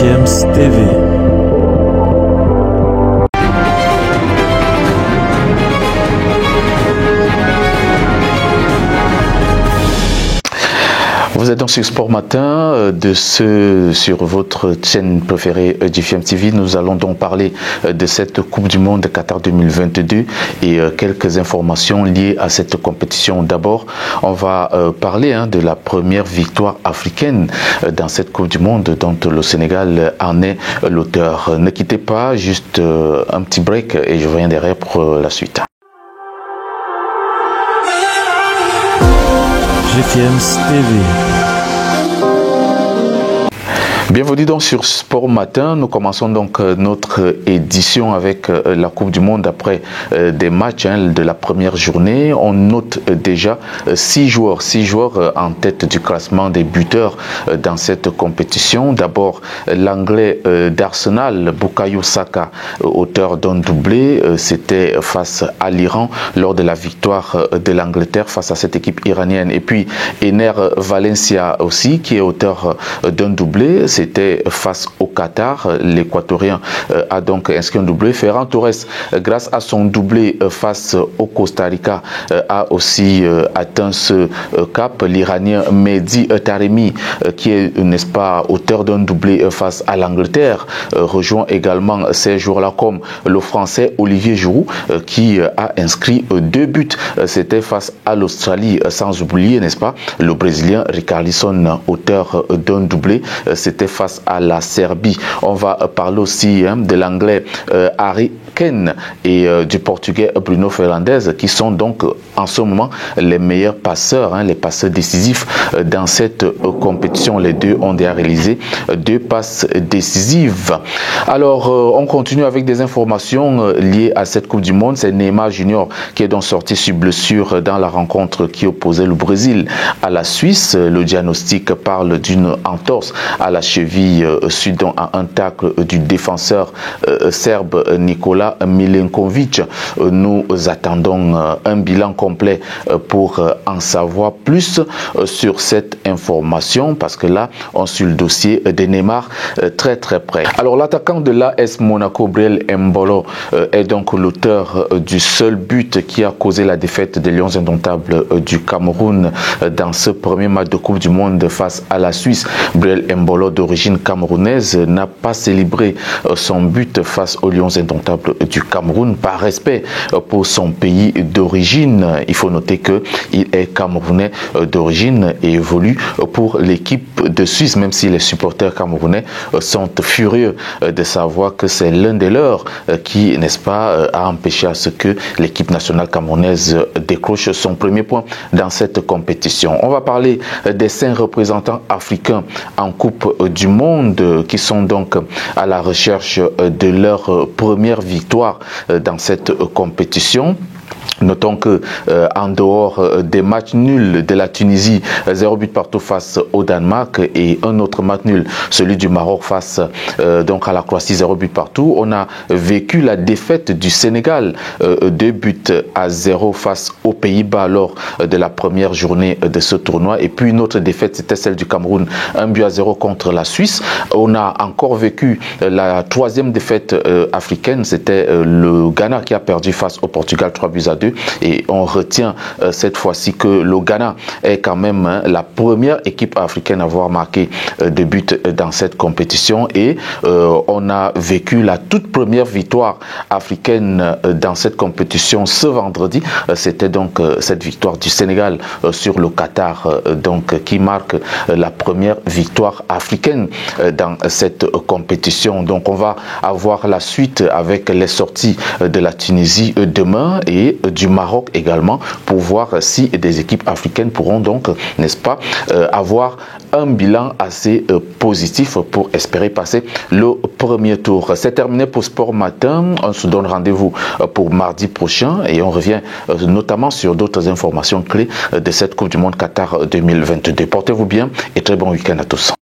GFM's TV. Vous êtes donc sur Sport Matin, sur votre chaîne préférée GFM TV. Nous allons donc parler de cette Coupe du Monde Qatar 2022 et quelques informations liées à cette compétition. D'abord, on va parler de la première victoire africaine dans cette Coupe du Monde dont le Sénégal en est l'auteur. Ne quittez pas, juste un petit break et je reviens derrière pour la suite. GFM's TV. Bienvenue donc sur Sport Matin. Nous commençons donc notre édition avec la Coupe du Monde après des matchs de la première journée. On note déjà 6 joueurs en tête du classement des buteurs dans cette compétition. D'abord l'Anglais d'Arsenal, Bukayo Saka, auteur d'un doublé. C'était face à l'Iran lors de la victoire de l'Angleterre face à cette équipe iranienne. Et puis Ener Valencia aussi, qui est auteur d'un doublé. C'était face au Qatar. L'Équatorien a donc inscrit un doublé. Ferran Torres, grâce à son doublé face au Costa Rica, a aussi atteint ce cap. L'Iranien Mehdi Taremi, qui est, n'est-ce pas, auteur d'un doublé face à l'Angleterre, rejoint également ces joueurs-là, comme le Français Olivier Giroud, qui a inscrit 2 buts. C'était face à l'Australie, sans oublier, n'est-ce pas, le Brésilien Richarlison, auteur d'un doublé. C'était face à la Serbie. On va parler aussi de l'Anglais Harry Kane et du Portugais Bruno Fernandes, qui sont donc en ce moment les meilleurs passeurs, les passeurs décisifs dans cette compétition. Les deux ont déjà réalisé 2 passes décisives. Alors, on continue avec des informations liées à cette Coupe du Monde. C'est Neymar Junior qui est donc sorti sur blessure dans la rencontre qui opposait le Brésil à la Suisse. Le diagnostic parle d'une entorse à la cheville suite à un tacle du défenseur serbe Nikola Milenkovic. Nous attendons un bilan complet pour en savoir plus sur cette information, parce que là on suit le dossier de Neymar très près. Alors l'attaquant de l'AS Monaco, Breel Embolo, est donc l'auteur du seul but qui a causé la défaite des Lions indomptables du Cameroun dans ce premier match de Coupe du Monde face à la Suisse. Breel Embolo, d'origine camerounaise, n'a pas célébré son but face aux Lions indomptables du Cameroun par respect pour son pays d'origine. Il faut noter qu'il est camerounais d'origine et évolue pour l'équipe de Suisse, même si les supporters camerounais sont furieux de savoir que c'est l'un des leurs qui, n'est-ce pas, a empêché à ce que l'équipe nationale camerounaise décroche son premier point dans cette compétition. On va parler des 5 représentants africains en Coupe du Monde qui sont donc à la recherche de leur première victoire dans cette compétition. Notons que en dehors des matchs nuls de la Tunisie, 0 but partout face au Danemark, et un autre match nul, celui du Maroc face donc à la Croatie, 0 but partout, on a vécu la défaite du Sénégal, 2 buts à 0 face aux Pays-Bas lors de la première journée de ce tournoi. Et puis une autre défaite, c'était celle du Cameroun, 1 but à 0 contre la Suisse. On a encore vécu la 3e défaite africaine, c'était le Ghana qui a perdu face au Portugal, 3 buts à 2. Et on retient cette fois-ci que le Ghana est quand même la première équipe africaine à avoir marqué 2 buts dans cette compétition. Et on a vécu la toute première victoire africaine dans cette compétition ce vendredi. C'était donc cette victoire du Sénégal sur le Qatar, donc qui marque la première victoire africaine dans cette compétition. Donc on va avoir la suite avec les sorties de la Tunisie demain et du Maroc également, pour voir si des équipes africaines pourront donc, n'est-ce pas, avoir un bilan assez positif pour espérer passer le premier tour. C'est terminé pour Sport Matin. On se donne rendez-vous pour mardi prochain et on revient notamment sur d'autres informations clés de cette Coupe du Monde Qatar 2022. Portez-vous bien et très bon week-end à tous.